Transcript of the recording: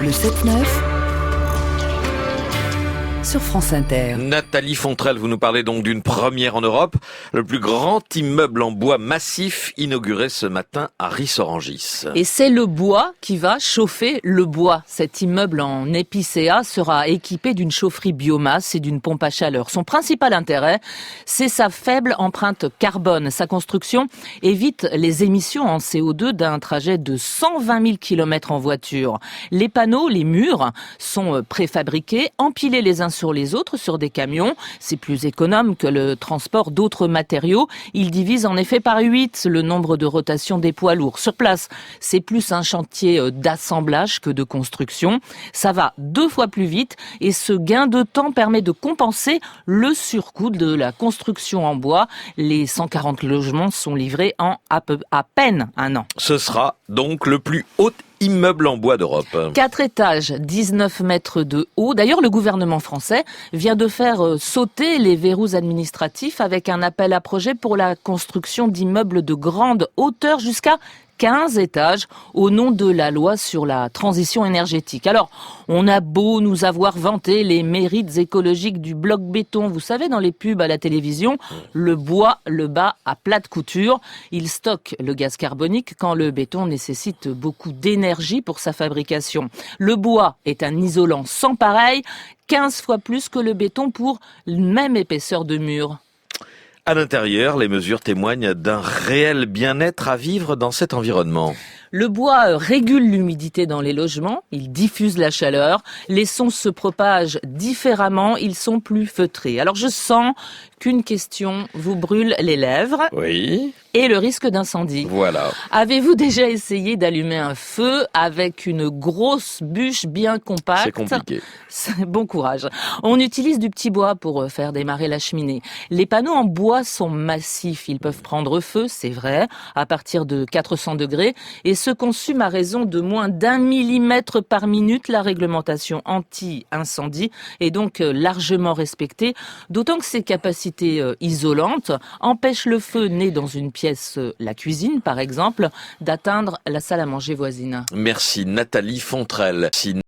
Bleu 7-9 sur France Inter. Nathalie Fontrelle, vous nous parlez donc d'une première en Europe, le plus grand immeuble en bois massif inauguré ce matin à Ris-Orangis. Et c'est le bois qui va chauffer le bois. Cet immeuble en épicéa sera équipé d'une chaufferie biomasse et d'une pompe à chaleur. Son principal intérêt, c'est sa faible empreinte carbone. Sa construction évite les émissions en CO2 d'un trajet de 120 000 km en voiture. Les panneaux, les murs sont préfabriqués, empilés les uns sur les autres sur des camions. C'est plus économe que le transport d'autres matériaux. Il divise en effet par 8 le nombre de rotations des poids lourds. Sur place, c'est plus un chantier d'assemblage que de construction. Ça va 2 fois plus vite et ce gain de temps permet de compenser le surcoût de la construction en bois. Les 140 logements sont livrés en à peine un an. Ce sera donc le plus haut immeuble en bois d'Europe. 4 étages, 19 mètres de haut. D'ailleurs, le gouvernement français vient de faire sauter les verrous administratifs avec un appel à projet pour la construction d'immeubles de grande hauteur jusqu'à 15 étages au nom de la loi sur la transition énergétique. Alors, on a beau nous avoir vanté les mérites écologiques du bloc béton, vous savez, dans les pubs à la télévision, le bois le bat à plat de couture. Il stocke le gaz carbonique quand le béton nécessite beaucoup d'énergie pour sa fabrication. Le bois est un isolant sans pareil, 15 fois plus que le béton pour une même épaisseur de mur. À l'intérieur, les mesures témoignent d'un réel bien-être à vivre dans cet environnement. Le bois régule l'humidité dans les logements, il diffuse la chaleur, les sons se propagent différemment, ils sont plus feutrés. Alors je sens qu'une question vous brûle les lèvres. Oui. Et le risque d'incendie. Voilà. Avez-vous déjà essayé d'allumer un feu avec une grosse bûche bien compacte ? C'est compliqué. Bon courage. On utilise du petit bois pour faire démarrer la cheminée. Les panneaux en bois sont massifs. Ils peuvent prendre feu, c'est vrai, à partir de 400 degrés et se consument à raison de moins d'1 millimètre par minute. La réglementation anti-incendie est donc largement respectée, d'autant que ses capacités isolantes empêchent le feu né dans une pièce, la cuisine par exemple, d'atteindre la salle à manger voisine. Merci Nathalie Fontrelle.